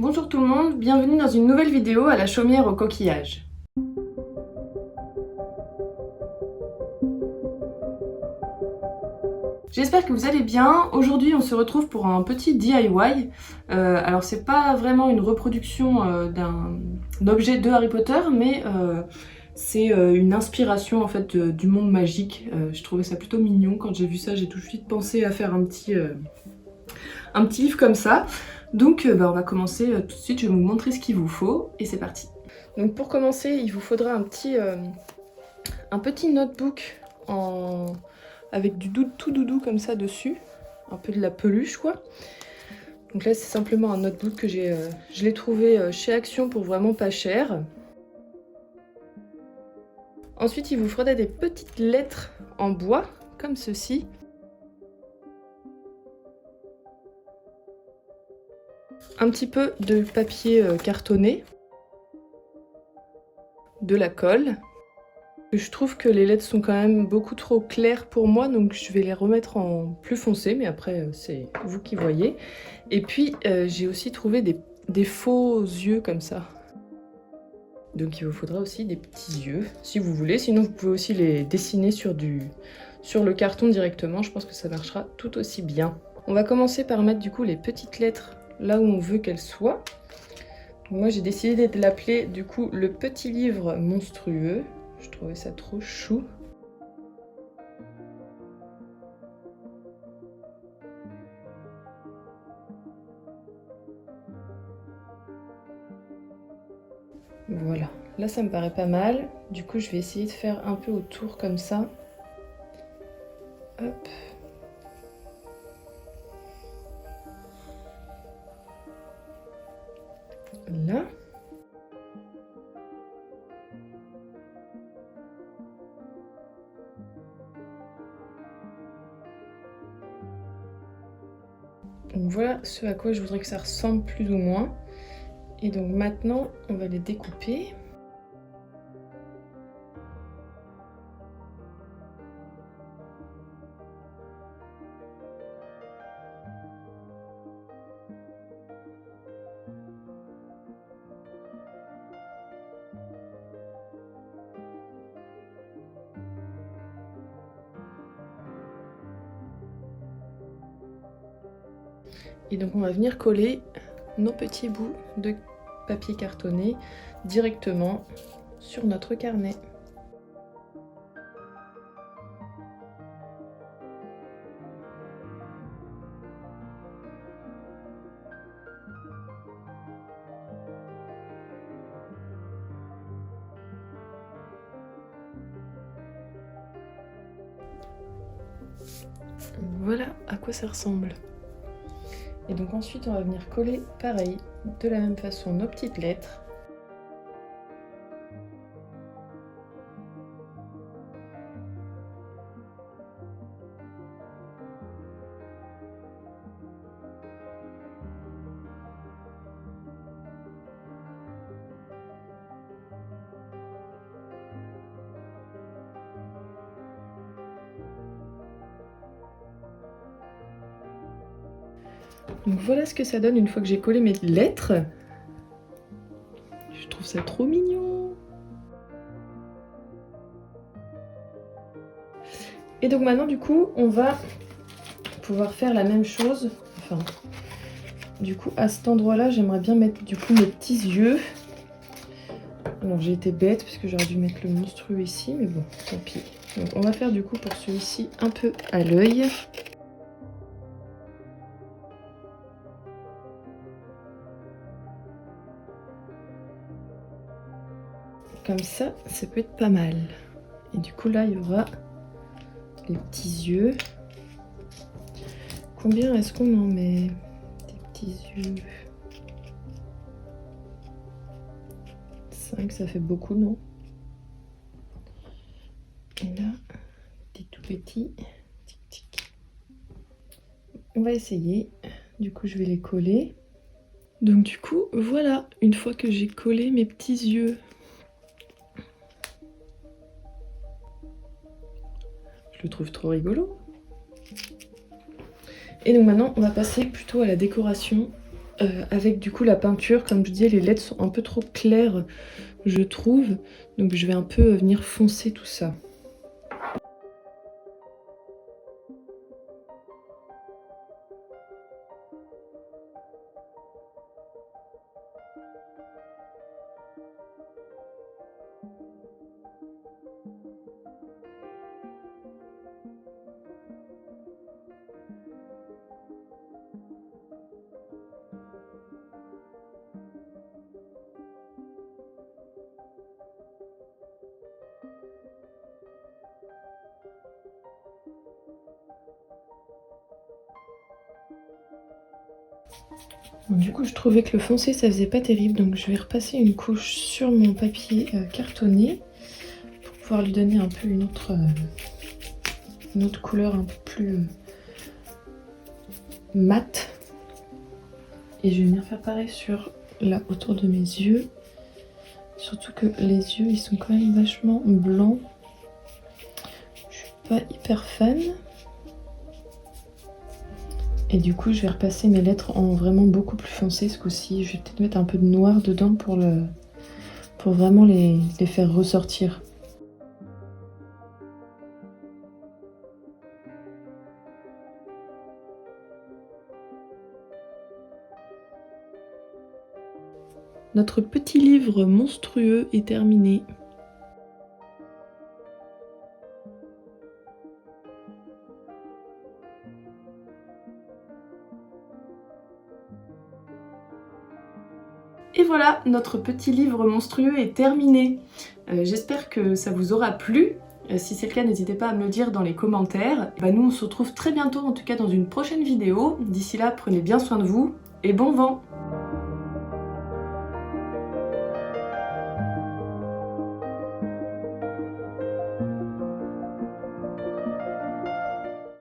Bonjour tout le monde, bienvenue dans une nouvelle vidéo à la chaumière au coquillage. J'espère que vous allez bien. Aujourd'hui on se retrouve pour un petit DIY. Alors c'est pas vraiment une reproduction d'un objet de Harry Potter, mais c'est une inspiration en fait du monde magique. Je trouvais ça plutôt mignon. Quand j'ai vu ça, j'ai tout de suite pensé à faire un petit livre comme ça. Donc on va commencer tout de suite, je vais vous montrer ce qu'il vous faut et c'est parti. Donc pour commencer, il vous faudra un petit notebook avec du tout doudou comme ça dessus, un peu de la peluche quoi. Donc là c'est simplement un notebook que je l'ai trouvé chez Action pour vraiment pas cher. Ensuite il vous faudra des petites lettres en bois comme ceci. Un petit peu de papier cartonné, de la colle. Je trouve que les lettres sont quand même beaucoup trop claires pour moi, donc je vais les remettre en plus foncé, mais après c'est vous qui voyez. Et puis j'ai aussi trouvé des faux yeux comme ça. Donc il vous faudra aussi des petits yeux, si vous voulez. Sinon vous pouvez aussi les dessiner sur le carton directement, je pense que ça marchera tout aussi bien. On va commencer par mettre du coup les petites lettres là où on veut qu'elles soient. Donc, moi j'ai décidé de l'appeler du coup le petit livre monstrueux. Je trouvais ça trop chou. Voilà, là ça me paraît pas mal. Du coup je vais essayer de faire un peu autour comme ça. Hop. Là. Donc voilà ce à quoi je voudrais que ça ressemble plus ou moins. Et donc maintenant on va les découper. Et donc on va venir coller nos petits bouts de papier cartonné directement sur notre carnet. Voilà à quoi ça ressemble. Et donc ensuite on va venir coller pareil, de la même façon, nos petites lettres. Donc voilà ce que ça donne une fois que j'ai collé mes lettres. Je trouve ça trop mignon. Et donc maintenant du coup on va pouvoir faire la même chose. Enfin, du coup à cet endroit là j'aimerais bien mettre du coup mes petits yeux. Alors j'ai été bête parce que j'aurais dû mettre le monstrueux ici, mais bon tant pis. Donc on va faire du coup pour celui-ci un peu à l'œil. Comme ça peut être pas mal. Et du coup là il y aura les petits yeux. Combien est-ce qu'on en met? Des petits yeux. 5, ça fait beaucoup, non? Et là, des tout petits. Tic, tic. On va essayer. Du coup, je vais les coller. Donc du coup, voilà, une fois que j'ai collé mes petits yeux. Je le trouve trop rigolo. Et donc maintenant, on va passer plutôt à la décoration avec du coup la peinture. Comme je disais, les lettres sont un peu trop claires, je trouve. Donc je vais un peu venir foncer tout ça. Bon, du coup, je trouvais que le foncé, ça faisait pas terrible, donc je vais repasser une couche sur mon papier cartonné pour pouvoir lui donner un peu une autre couleur un peu plus mate. Et je vais venir faire pareil sur là autour de mes yeux. Surtout que les yeux, ils sont quand même vachement blancs. Je suis pas hyper fan. Et du coup, je vais repasser mes lettres en vraiment beaucoup plus foncé ce coup-ci. Je vais peut-être mettre un peu de noir dedans pour vraiment les faire ressortir. Notre petit livre monstrueux est terminé. Et voilà, notre petit livre monstrueux est terminé. J'espère que ça vous aura plu. Si c'est le cas, n'hésitez pas à me le dire dans les commentaires. Nous, on se retrouve très bientôt, en tout cas dans une prochaine vidéo. D'ici là, prenez bien soin de vous et bon vent!